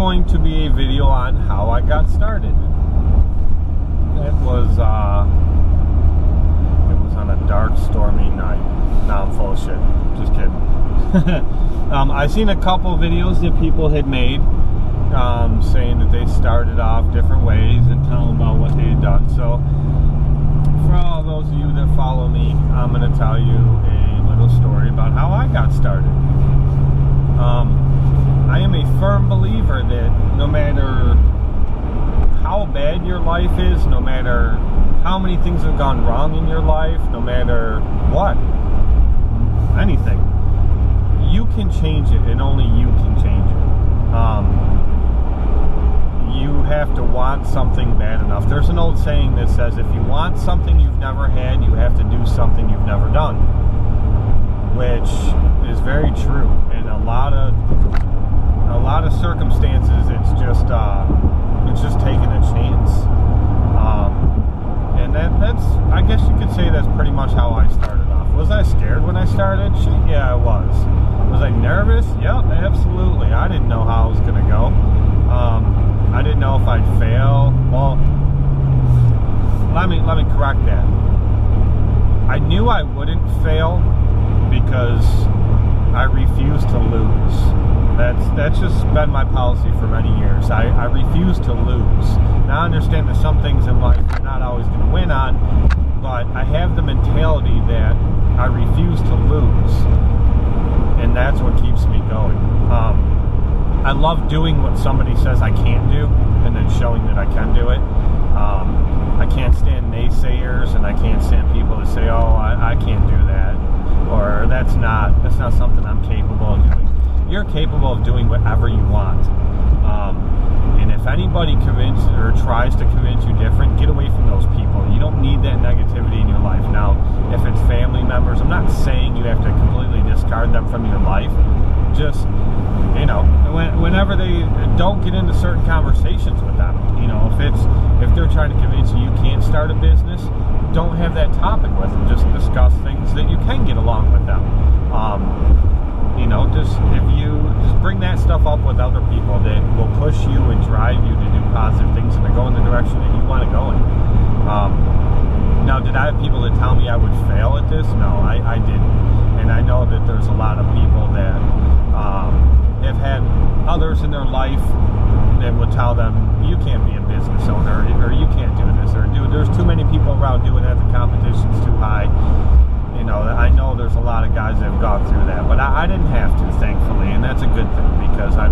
going to be a video on how I got started. It was on a dark, stormy night. Nah, I'm full of shit. Just kidding. I seen a couple videos that people had made saying that they started off different ways and telling about what they had done. So for all those of you that follow me, I'm going to tell you a little story about how I got started. I am a firm believer that no matter how bad your life is, no matter how many things have gone wrong in your life, no matter what, anything, you can change it, and only you can change it. You have to want something bad enough. There's an old saying that says, if you want something you've never had, you have to do something you've never done, which is very true. In a lot of circumstances, it's just taking a chance. And that's, I guess you could say that's pretty much how I started off. Was I scared when I started? Shit, yeah, I was. Was I nervous? Yep, absolutely. I didn't know how I was going to go. I didn't know if I'd fail. Well, let me correct that. I knew I wouldn't fail because I refuse to lose. That's just been my policy for many years. I refuse to lose. Now I understand that some things in life you're not always going to win on, but I have the mentality that I refuse to lose, and that's what keeps me going. I love doing what somebody says I can't do and then showing that I can do it. I can't stand naysayers, and I can't stand people that say, oh, I can't do that, or that's not something I'm capable of doing. You're capable of doing whatever you want. And if anybody convinces or tries to convince you different, get away from those people. You don't need that negativity in your life. Now, if it's family members, I'm not saying you have to completely discard them from your life. Just, whenever they don't get into certain conversations with them. If they're trying to convince you can't start a business, don't have that topic with them. Just discuss things that you can get along with them. If you just bring that stuff up with other people that will push you and drive you to do positive things and to go in the direction that you want to go in. Now, did I have people that tell me I would fail at this? No, I didn't. And I know that there's a lot of people that have had others in their life that would tell them, you can't be a business owner, or you can't do this, or there's too many people around doing that, the competition's too high. I know there's a lot of guys that have gone through that, but I didn't have to, thankfully, and that's a good thing, because I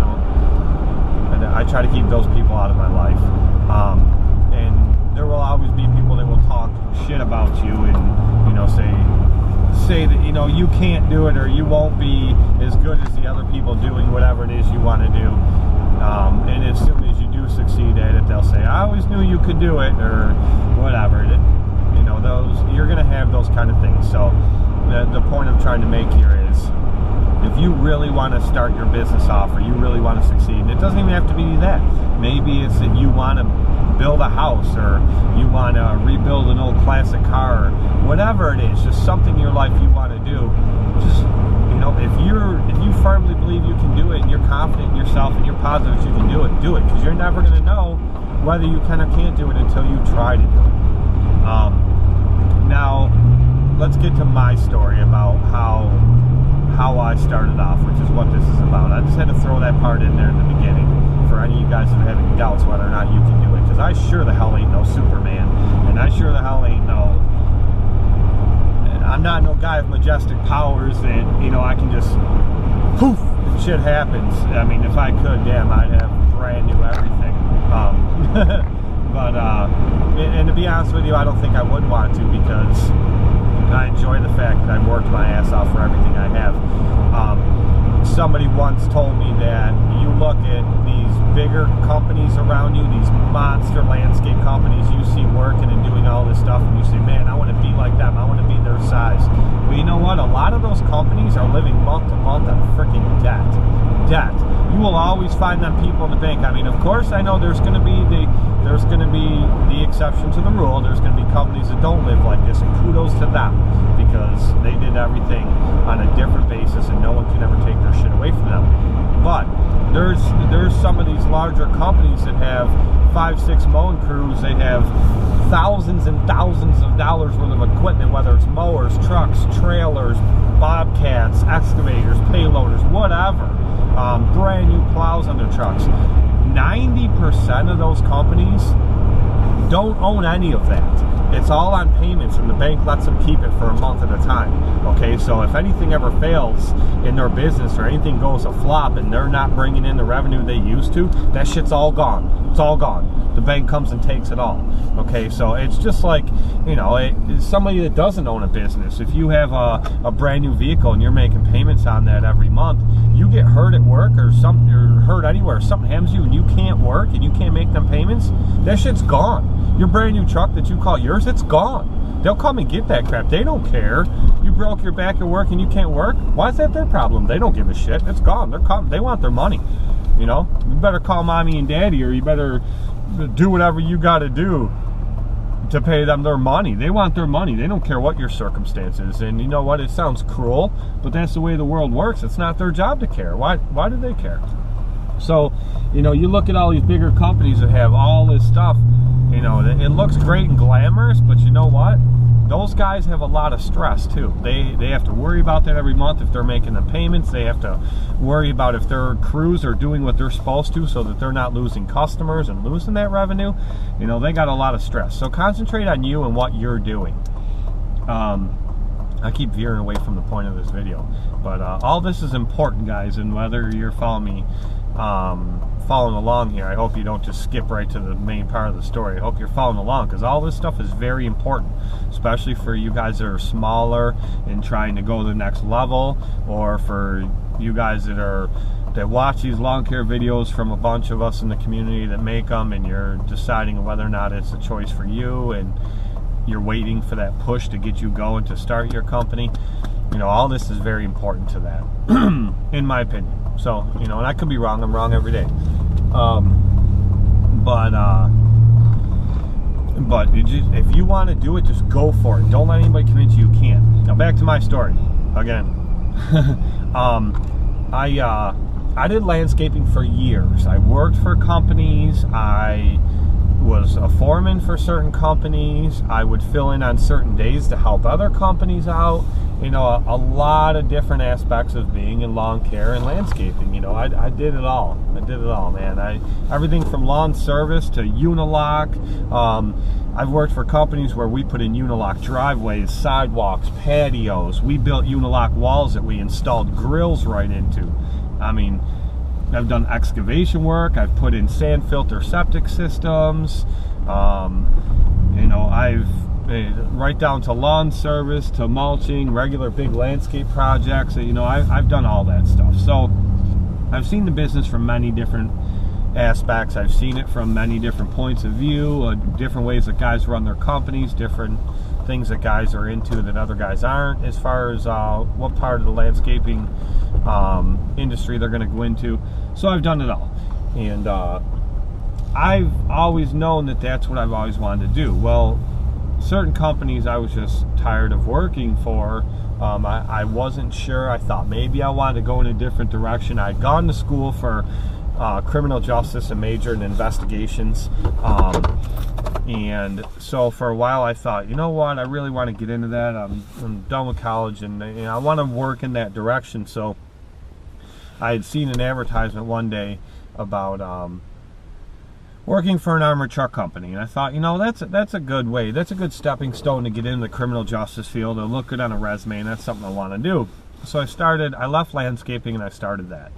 try to keep those people out of my life. And there will always be people that will talk shit about you and, say that, you can't do it, or you won't be as good as the other people doing whatever it is you want to do. And as soon as you do succeed at it, they'll say, I always knew you could do it, or whatever. You're going to have those kind of things. So the point I'm trying to make here is, if you really want to start your business off, or you really want to succeed, and it doesn't even have to be that. Maybe it's that you want to build a house, or you want to rebuild an old classic car, or whatever it is, just something in your life you want to do. Just, if you firmly believe you can do it, and you're confident in yourself, and you're positive you can do it, because you're never going to know whether you can or can't do it until you try to do it. Now, let's get to my story about how I started off, which is what this is about. I just had to throw that part in there in the beginning for any of you guys that have any doubts whether or not you can do it, because I sure the hell ain't no Superman, and I sure the hell ain't I'm not no guy of majestic powers that, I can just poof, and shit happens. I mean, if I could, damn, I'd have brand new everything. But to be honest with you, I don't think I would want to, because I enjoy the fact that I've worked my ass off for everything I have. Somebody once told me that you look at these bigger companies around you, these monster landscape companies you see working and doing all this stuff, and you say, man, I want to be like them, I want to be their size. But you know what? A lot of those companies are living month to month on freaking debt. You will always find them people in the bank. I mean, of course, I know there's going to be the exception to the rule. There's going to be companies that don't live like this, and kudos to them, because they did everything on a different basis, and no one can ever take their shit away from them. But there's some of these large larger companies that have 5-6 mowing crews, they have thousands and thousands of dollars worth of equipment, whether it's mowers, trucks, trailers, bobcats, excavators, payloaders, whatever, brand new plows on their trucks. 90% of those companies don't own any of that. It's all on payments, and the bank lets them keep it for a month at a time. Okay, so if anything ever fails in their business or anything goes a flop and they're not bringing in the revenue they used to, that shit's all gone. It's all gone. The bank comes and takes it all. Okay, so it's just like, you know, somebody that doesn't own a business. If you have a brand new vehicle and you're making payments on that every month, you get hurt at work or hurt anywhere, something happens to you and you can't work and you can't make them payments, that shit's gone. Your brand new truck that you call yours, it's gone. They'll come and get that crap. They don't care. You broke your back at work and you can't work. Why is that their problem? They don't give a shit. It's gone. They want their money. You know, you better call mommy and daddy, or you better do whatever you got to do to pay them their money. They want their money. They don't care what your circumstances. And you know what? It sounds cruel, but that's the way the world works. It's not their job to care. Why do they care? So, you know, you look at all these bigger companies that have all this stuff. You know, it looks great and glamorous, but you know what? Those guys have a lot of stress too. They have to worry about that every month if they're making the payments. They have to worry about if their crews are doing what they're supposed to so that they're not losing customers and losing that revenue. You know, they got a lot of stress. So concentrate on you and what you're doing. I keep veering away from the point of this video, but all this is important, guys, and whether you're following me following along here, I hope you don't just skip right to the main part of the story. I hope you're following along, because all this stuff is very important, especially for you guys that are smaller and trying to go to the next level, or for you guys that watch these lawn care videos from a bunch of us in the community that make them, and you're deciding whether or not it's a choice for you, and you're waiting for that push to get you going to start your company. You know, all this is very important to that, in my opinion. So, you know, and I could be wrong. I'm wrong every day. But if you want to do it, just go for it. Don't let anybody convince you can't. Now, back to my story again. I did landscaping for years. I worked for companies. I was a foreman for certain companies. I would fill in on certain days to help other companies out. You know, a lot of different aspects of being in lawn care and landscaping. You know, I did it all. I did it all, man. Everything from lawn service to Unilock. I've worked for companies where we put in Unilock driveways, sidewalks, patios. We built Unilock walls that we installed grills right into. I mean, I've done excavation work. I've put in sand filter septic systems. You know, I've right down to lawn service, to mulching, regular big landscape projects. You know, I've done all that stuff. So I've seen the business from many different aspects. I've seen it from many different points of view, different ways that guys run their companies, different things that guys are into that other guys aren't, as far as what part of the landscaping industry they're going to go into. So I've done it all, and I've always known that that's what I've always wanted to do. Well, certain companies I was just tired of working for. I wasn't sure. I thought maybe I wanted to go in a different direction. I'd gone to school for criminal justice and majored in investigations. And so for a while I thought, you know what, I really want to get into that. I'm done with college, and you know, I want to work in that direction. So I had seen an advertisement one day about working for an armored truck company, and I thought, you know, that's a good way. That's a good stepping stone to get into the criminal justice field. It'll look good on a resume, and that's something I want to do. So I left landscaping and I started that.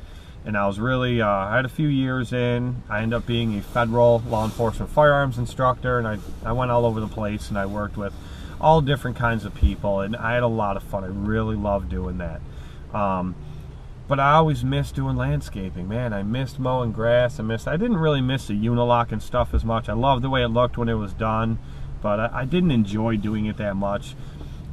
And I was really, I had a few years in. I ended up being a federal law enforcement firearms instructor, and I went all over the place, and I worked with all different kinds of people, and I had a lot of fun. I really loved doing that. But I always missed doing landscaping, man. I missed mowing grass. I didn't really miss the Unilock and stuff as much. I loved the way it looked when it was done, but I didn't enjoy doing it that much.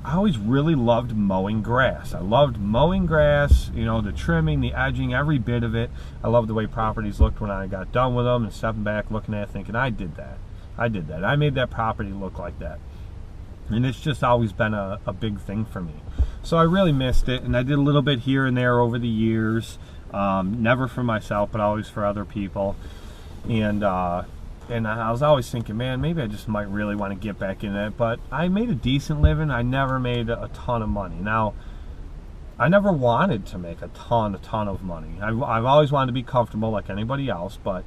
I always really loved mowing grass. I loved mowing grass, you know, the trimming, the edging, every bit of it. I loved the way properties looked when I got done with them, and stepping back, looking at it, thinking, I did that. I made that property look like that. And it's just always been a big thing for me. So I really missed it, and I did a little bit here and there over the years. Never for myself, but always for other people. And I was always thinking, man, maybe I just might really want to get back in it. But I made a decent living. I never made a ton of money. Now, I never wanted to make a ton of money. I've always wanted to be comfortable like anybody else, but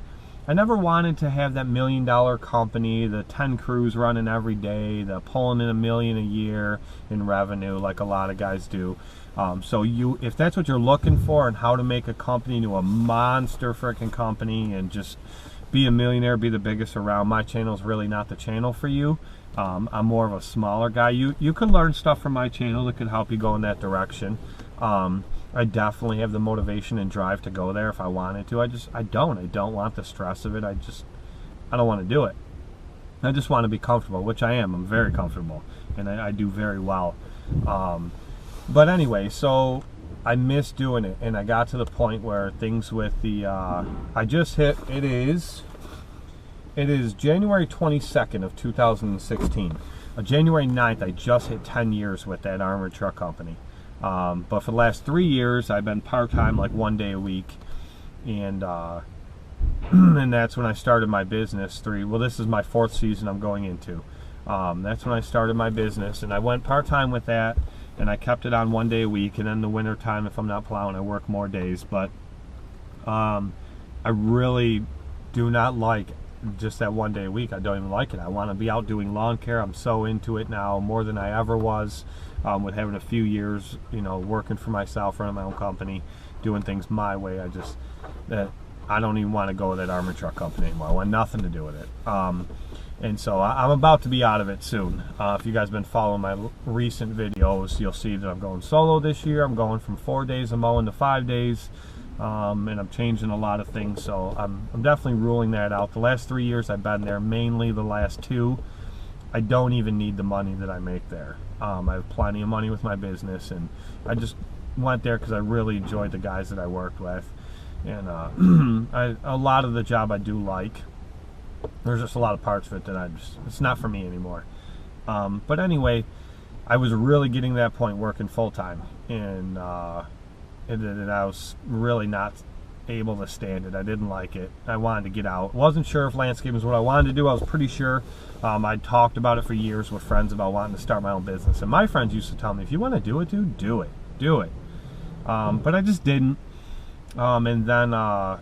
I never wanted to have that $1 million company, the 10 crews running every day, the pulling in $1 million a year in revenue like a lot of guys do. So if that's what you're looking for and how to make a company into a monster freaking company and just be a millionaire, be the biggest around, my channel is really not the channel for you. I'm more of a smaller guy. You can learn stuff from my channel that could help you go in that direction. I definitely have the motivation and drive to go there if I wanted to. I don't want the stress of it. I don't want to do it. I just want to be comfortable, which I am. I'm very comfortable, and I do very well. But anyway, so I missed doing it, and I got to the point where things with the I just hit, it is January 22nd of 2016. January 9th, I just hit 10 years with that armored truck company. But for the last 3 years, I've been part-time, like 1 day a week, and and that's when I started my business. Well, this is my 4th season I'm going into. That's when I started my business, and I went part-time with that, and I kept it on 1 day a week, and then the winter time, if I'm not plowing, I work more days. But I really do not like just that 1 day a week. I don't even like it. I want to be out doing lawn care. I'm so into it now, more than I ever was, with having a few years, working for myself, running my own company, doing things my way. I don't even want to go with that armored truck company anymore. I want nothing to do with it. And so I'm about to be out of it soon. If you guys have been following my recent videos, you'll see that I'm going solo this year. I'm going from 4 days of mowing to 5 days. And I'm changing a lot of things, so I'm definitely ruling that out. The last 3 years I've been there, mainly the last 2, I don't even need the money that I make there. I have plenty of money with my business, and I just went there because I really enjoyed the guys that I worked with, and a lot of the job I do like. There's just a lot of parts of it that it's not for me anymore. But anyway, I was really getting to that point working full-time, and I was really not able to stand it. I didn't like it. I wanted to get out. Wasn't sure if landscaping was what I wanted to do. I was pretty sure. I'd talked about it for years with friends about wanting to start my own business, and my friends used to tell me, if you want to do it, dude, do it. But I just didn't. And then I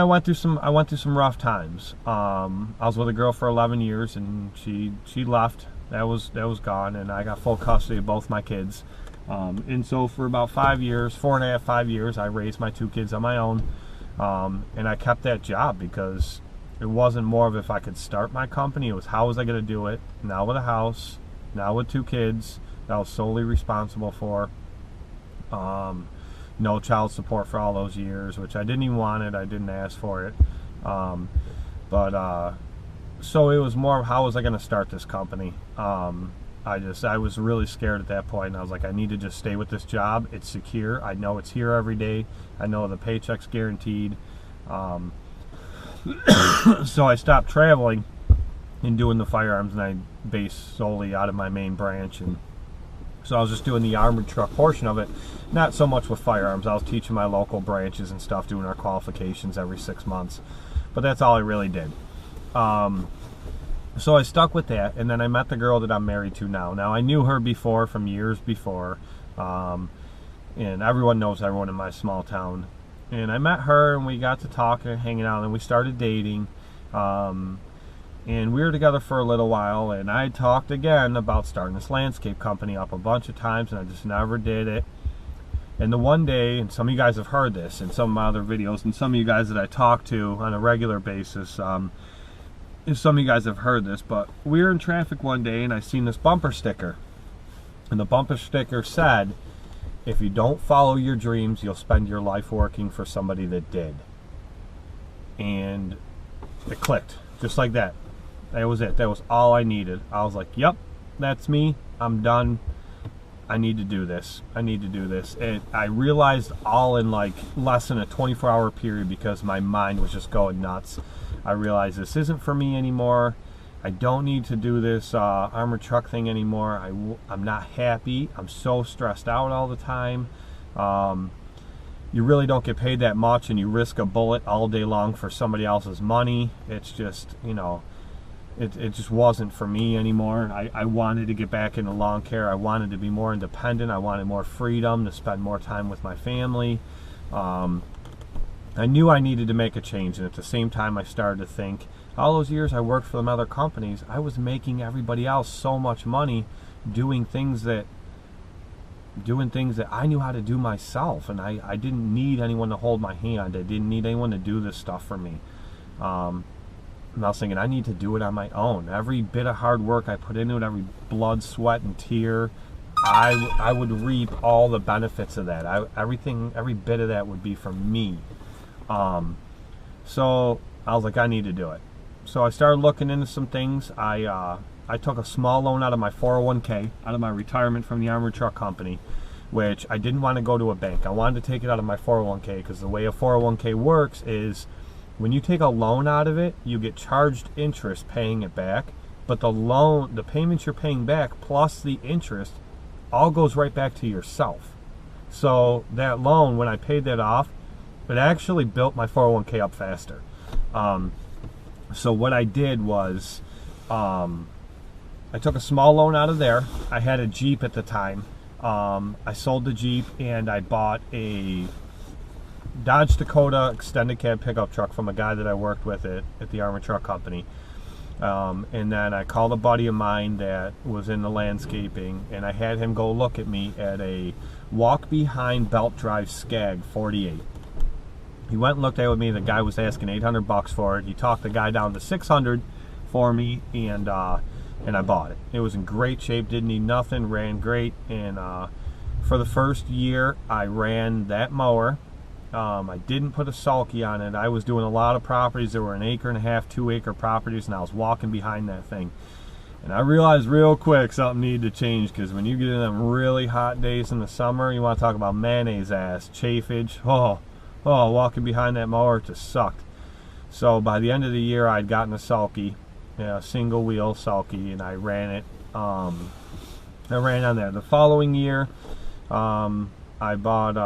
went through some rough times. I was with a girl for 11 years, and she left. That was gone, and I got full custody of both my kids. And so for about 5 years, 4.5, 5 years, I raised my 2 kids on my own. And I kept that job because it wasn't more of if I could start my company. It was how was I going to do it? Now with a house, now with 2 kids that I was solely responsible for. No child support for all those years, which I didn't even want it. I didn't ask for it. So it was more of how was I going to start this company? I was really scared at that point, and I was like, I need to just stay with this job. It's secure. I know it's here every day. I know the paycheck's guaranteed. So I stopped traveling and doing the firearms, and I based solely out of my main branch. And so I was just doing the armored truck portion of it, not so much with firearms. I was teaching my local branches and stuff, doing our qualifications every 6 months. But that's all I really did. So I stuck with that, and then I met the girl that I'm married to now. Now, I knew her before, from years before, and everyone knows everyone in my small town. And I met her, and we got to talking and hanging out, and we started dating. And we were together for a little while, and I talked again about starting this landscape company up a bunch of times, and I just never did it. And the one day, and some of you guys have heard this in some of my other videos, and some of you guys that I talk to on a regular basis, some of you guys have heard this, but we were in traffic one day, and I seen this bumper sticker. And the bumper sticker said, if you don't follow your dreams, you'll spend your life working for somebody that did. And it clicked, just like that. That was it. That was all I needed. I was like, yep, that's me. I'm done. I need to do this. I need to do this. And I realized all in like less than a 24-hour period, because my mind was just going nuts. I realized this isn't for me anymore. I don't need to do this armored truck thing anymore. I'm not happy. I'm so stressed out all the time. you really don't get paid that much, and you risk a bullet all day long for somebody else's money. It's just, you know, it just wasn't for me anymore. I wanted to get back into lawn care. I wanted to be more independent. I wanted more freedom to spend more time with my family. I knew I needed to make a change, and at the same time I started to think, all those years I worked for them other companies, I was making everybody else so much money doing things that I knew how to do myself, and I didn't need anyone to hold my hand. I didn't need anyone to do this stuff for me. And I was thinking, I need to do it on my own. Every bit of hard work I put into it, every blood, sweat, and tear, I would reap all the benefits of that. Every bit of that would be for me. So I was like, I need to do it. So I started looking into some things. I took a small loan out of my 401k, out of my retirement from the armored truck company, which I didn't want to go to a bank. I wanted to take it out of my 401k because the way a 401k works is when you take a loan out of it, you get charged interest paying it back, but the payments you're paying back plus the interest all goes right back to yourself. So that loan, when I paid that off, it actually built my 401k up faster. So what I did was I took a small loan out of there. I had a Jeep at the time. I sold the Jeep and I bought a Dodge Dakota extended cab pickup truck from a guy that I worked with at the armored truck company. And then I called a buddy of mine that was in the landscaping, and I had him go look at me at a walk behind belt drive Skag 48. He went and looked at it with me. The guy was asking $800 for it. He talked the guy down to $600 for me, and I bought it. It was in great shape, didn't need nothing, ran great. And for the first year I ran that mower. I didn't put a sulky on it. I was doing a lot of properties that were 1.5 acre, 2 acre properties, and I was walking behind that thing. And I realized real quick something needed to change, because when you get in them really hot days in the summer, you want to talk about mayonnaise ass, chafage. Oh, walking behind that mower just sucked. So by the end of the year, I'd gotten a sulky, a single wheel sulky, and I ran it. I ran on there. The following year, I bought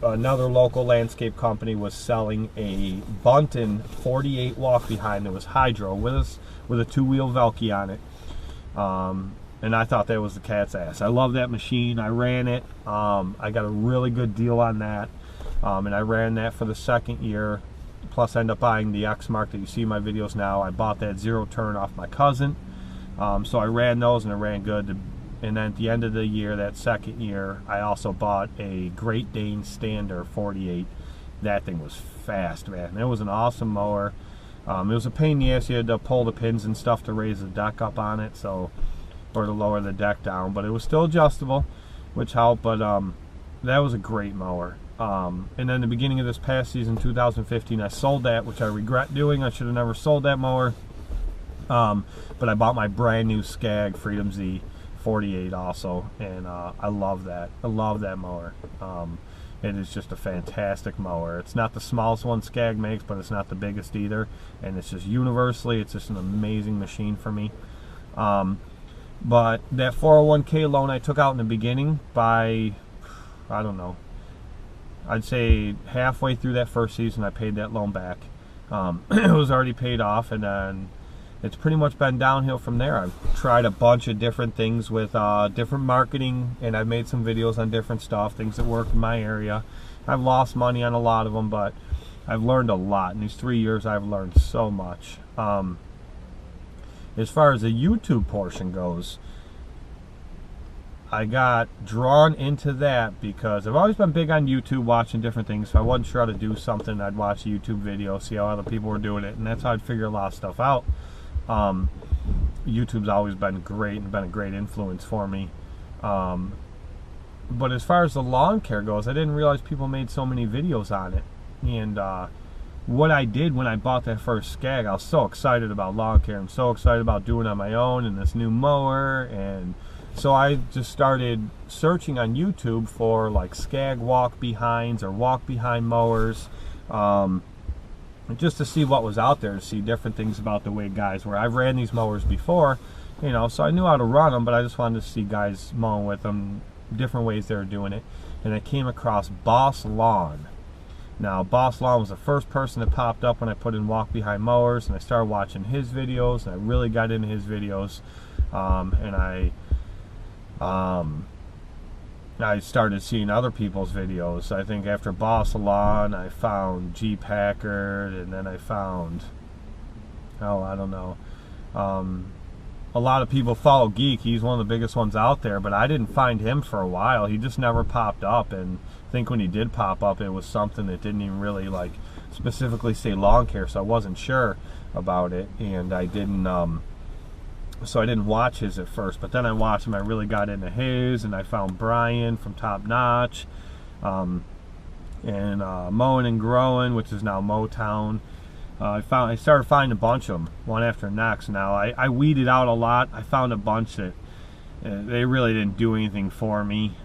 another local landscape company was selling a Bunton 48 walk behind that was hydro with a 2-wheel Velke on it. And I thought that was the cat's ass. I love that machine. I ran it. I got a really good deal on that. And I ran that for the second year. Plus I ended up buying the X-Mark that you see in my videos now. I bought that 0-turn off my cousin. So I ran those and it ran good. And then at the end of the year, that second year, I also bought a Great Dane Stander 48. That thing was fast, man. It was an awesome mower. It was a pain in the ass. You had to pull the pins and stuff to raise the deck up on it, or to lower the deck down. But it was still adjustable, which helped. But that was a great mower. And then the beginning of this past season, 2015, I sold that, which I regret doing. I should have never sold that mower. But I bought my brand new Skag Freedom Z 48 also, and I love that. I love that mower. It is just a fantastic mower. It's not the smallest one Skag makes, but it's not the biggest either, and it's just universally, it's just an amazing machine for me. But that 401k loan I took out in the beginning, by, I don't know, I'd say halfway through that first season I paid that loan back. It was already paid off, and then it's pretty much been downhill from there. I've tried a bunch of different things with different marketing, and I've made some videos on different stuff, things that work in my area. I've lost money on a lot of them, but I've learned a lot. In these 3 years, I've learned so much. As far as the YouTube portion goes, I got drawn into that because I've always been big on YouTube, watching different things. If I wasn't sure how to do something, I'd watch a YouTube video, see how other people were doing it, and that's how I'd figure a lot of stuff out. YouTube's always been great and been a great influence for me. But as far as the lawn care goes, I didn't realize people made so many videos on it. And what I did when I bought that first Skag, I was so excited about lawn care. I'm so excited about doing it on my own and this new mower. And so I just started searching on YouTube for like Skag walk behinds or walk behind mowers. Just to see what was out there, to see different things about the way guys were. I've ran these mowers before, so I knew how to run them, but I just wanted to see guys mowing with them, different ways they were doing it, and I came across Boss Lawn. Now, Boss Lawn was the first person that popped up when I put in walk behind mowers, and I started watching his videos, and I really got into his videos, and I started seeing other people's videos. I think after Boss Lawn, I found G Packard, and then I found, I don't know, a lot of people follow Geek. He's one of the biggest ones out there, but I didn't find him for a while. He just never popped up, and I think when he did pop up, it was something that didn't even really like specifically say lawn care, so I wasn't sure about it, and I didn't so I didn't watch his at first. But then I watched him, I really got into his, and I found Brian from Top Notch, and Mowing and Growing, which is now Motown. I started finding a bunch of them, one after the next. Now I weeded out a lot. I found a bunch that they really didn't do anything for me.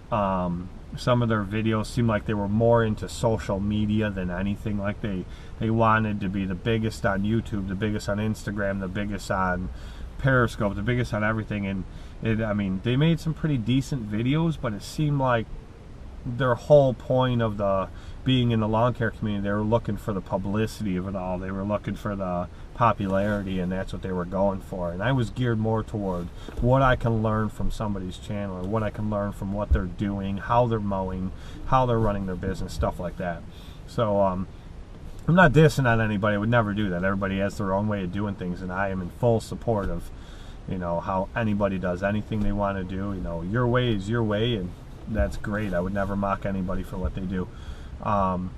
Some of their videos seemed like they were more into social media than anything. Like they wanted to be the biggest on YouTube, the biggest on Instagram, the biggest on Periscope, the biggest on everything. And I mean, they made some pretty decent videos, but it seemed like their whole point of the being in the lawn care community, they were looking for the publicity of it all. They were looking for the popularity, and that's what they were going for. And I was geared more toward what I can learn from somebody's channel, or what I can learn from what they're doing, how they're mowing, how they're running their business, stuff like that. So I'm not dissing on anybody. I would never do that. Everybody has their own way of doing things, and I am in full support of, you know, how anybody does anything they want to do. You know, your way is your way, and that's great. I would never mock anybody for what they do. You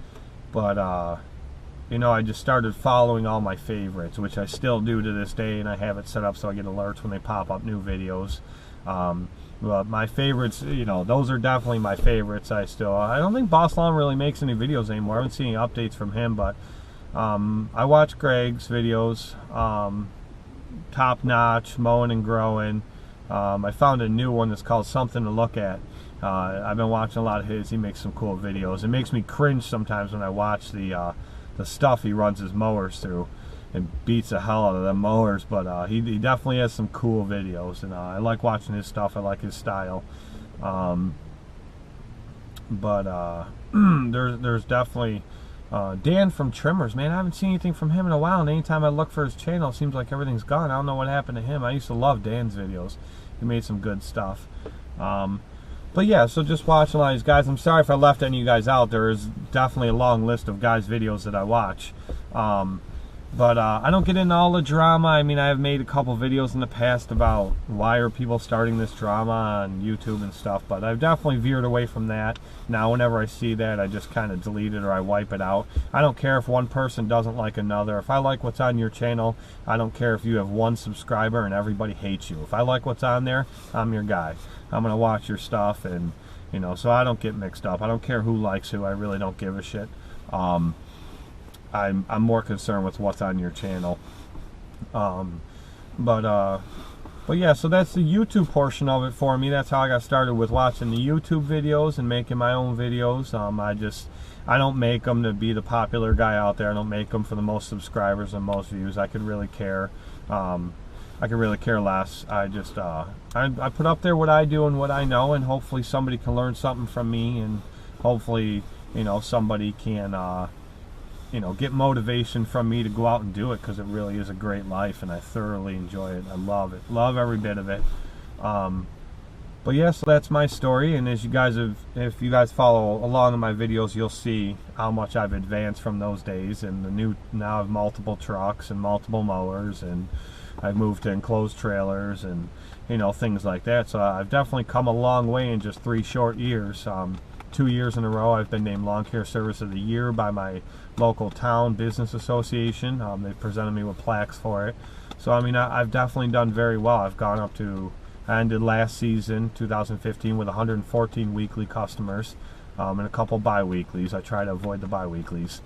know, I just started following all my favorites, which I still do to this day, and I have it set up so I get alerts when they pop up new videos. But my favorites, you know, those are definitely my favorites. I don't think Boss Lawn really makes any videos anymore. I haven't seen any updates from him, but I watch Greg's videos, Top Notch, Mowing and Growing. I found a new one that's called Something to Look At. I've been watching a lot of his. He makes some cool videos. It makes me cringe sometimes when I watch the stuff he runs his mowers through. It beats the hell out of them mowers, but he definitely has some cool videos, and I like watching his stuff. I like his style. There's definitely Dan from Trimmers. Man, I haven't seen anything from him in a while, and anytime I look for his channel, it seems like everything's gone. I don't know what happened to him. I used to love Dan's videos. He made some good stuff. But yeah, so just watching a lot of these guys. I'm sorry if I left any of you guys out. There is definitely a long list of guys' videos that I watch. I don't get into all the drama. I mean, I have made a couple videos in the past about why are people starting this drama on YouTube and stuff, but I've definitely veered away from that. Now, whenever I see that, I just kind of delete it or I wipe it out. I don't care if one person doesn't like another. If I like what's on your channel, I don't care if you have one subscriber and everybody hates you. If I like what's on there, I'm your guy. I'm going to watch your stuff, and, you know, so I don't get mixed up. I don't care who likes who. I really don't give a shit. I'm more concerned with what's on your channel. But yeah, so that's the YouTube portion of it for me. That's how I got started with watching the YouTube videos and making my own videos. I don't make them to be the popular guy out there. I don't make them for the most subscribers and most views. I could really care. I could really care less. I just I put up there what I do and what I know, and hopefully somebody can learn something from me, and hopefully, you know, somebody can you know, get motivation from me to go out and do it, because it really is a great life, and I thoroughly enjoy it. I love it, love every bit of it. But yeah, so that's my story, and as you guys if you guys follow along in my videos, you'll see how much I've advanced from those days, and now I have multiple trucks and multiple mowers, and I've moved to enclosed trailers, and, you know, things like that. So I've definitely come a long way in just 3 short years. 2 years in a row I've been named Lawn Care Service of the Year by my local town business association. They presented me with plaques for it. So I mean, I've definitely done very well. I've gone up to, I ended last season 2015 with 114 weekly customers, and a couple bi-weeklies. I try to avoid the bi-weeklies,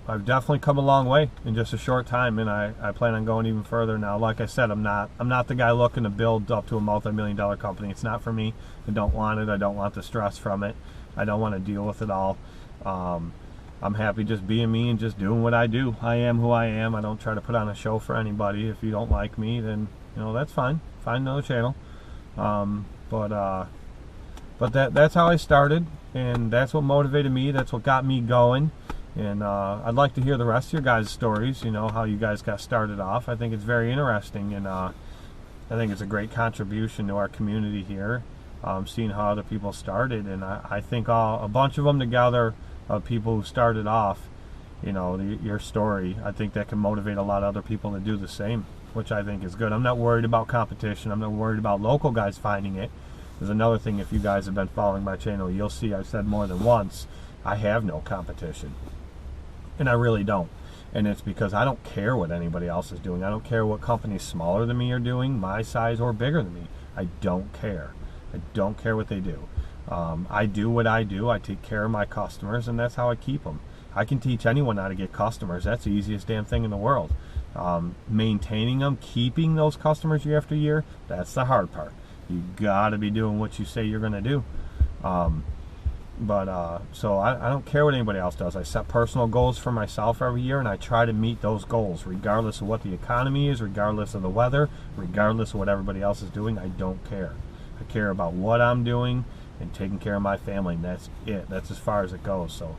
I've definitely come a long way in just a short time, and I plan on going even further now. Like I said, I'm not the guy looking to build up to a multi-million-dollar company. It's not for me. I don't want it. I don't want the stress from it. I don't want to deal with it all. I'm happy just being me and just doing what I do. I am who I am. I don't try to put on a show for anybody. If you don't like me, then that's fine. Find another channel. But that's how I started, and that's what motivated me. That's what got me going. And I'd like to hear the rest of your guys' stories, how you guys got started off. I think it's very interesting, and I think it's a great contribution to our community here, seeing how other people started. And I think a bunch of them together, of people who started off, your story, I think that can motivate a lot of other people to do the same, which I think is good. I'm not worried about competition. I'm not worried about local guys finding it. There's another thing, if you guys have been following my channel, you'll see I've said more than once, I have no competition. And I really don't. And it's because I don't care what anybody else is doing. I don't care what companies smaller than me are doing, my size or bigger than me. I don't care. I don't care what they do. I do what I do. I take care of my customers, and that's how I keep them. I can teach anyone how to get customers. That's the easiest damn thing in the world. Maintaining them, keeping those customers year after year, that's the hard part. You gotta be doing what you say you're gonna do. So I don't care what anybody else does. I set personal goals for myself every year, and I try to meet those goals regardless of what the economy is, regardless of the weather, regardless of what everybody else is doing. I don't care. I care about what I'm doing and taking care of my family, and that's it. That's as far as it goes. So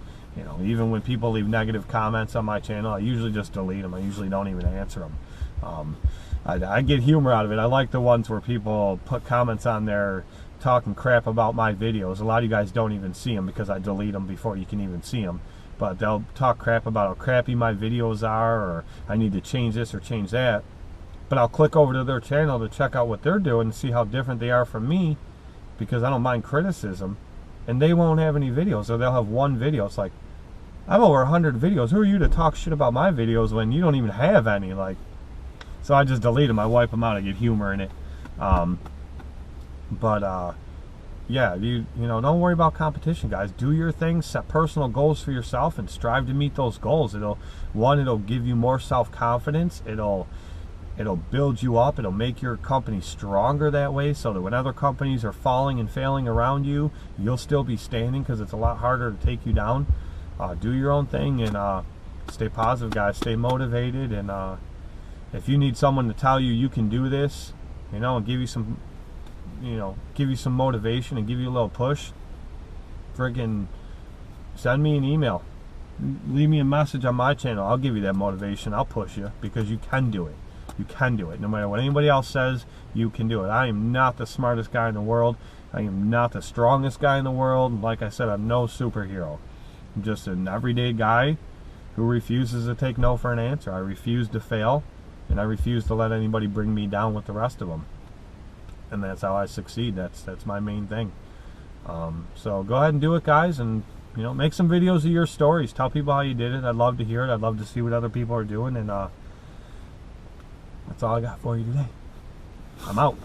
even when people leave negative comments on my channel, I usually just delete them. I usually don't even answer them. I get humor out of it. I like the ones where people put comments on there talking crap about my videos. A lot of you guys don't even see them because I delete them before you can even see them. But they'll talk crap about how crappy my videos are, or I need to change this or change that. But I'll click over to their channel to check out what they're doing and see how different they are from me, because I don't mind criticism. And they won't have any videos, or they'll have one video. It's like, I have over 100 videos. Who are you to talk shit about my videos when you don't even have any? So I just delete them. I wipe them out. I get humor in it. Yeah, don't worry about competition, guys. Do your thing, set personal goals for yourself, and strive to meet those goals. It'll give you more self-confidence. It'll build you up. It'll make your company stronger that way, so that when other companies are falling and failing around you, you'll still be standing, because it's a lot harder to take you down. Do your own thing, and stay positive, guys. Stay motivated, and if you need someone to tell you you can do this, and give you some motivation and give you a little push, friggin' send me an email. Leave me a message on my channel. I'll give you that motivation. I'll push you, because you can do it. You can do it. No matter what anybody else says, you can do it. I am not the smartest guy in the world. I am not the strongest guy in the world. Like I said, I'm no superhero. I'm just an everyday guy who refuses to take no for an answer. I refuse to fail, and I refuse to let anybody bring me down with the rest of them. And that's how I succeed. That's my main thing. So go ahead and do it, guys, and make some videos of your stories. Tell people how you did it. I'd love to hear it. I'd love to see what other people are doing, and that's all I got for you today. I'm out.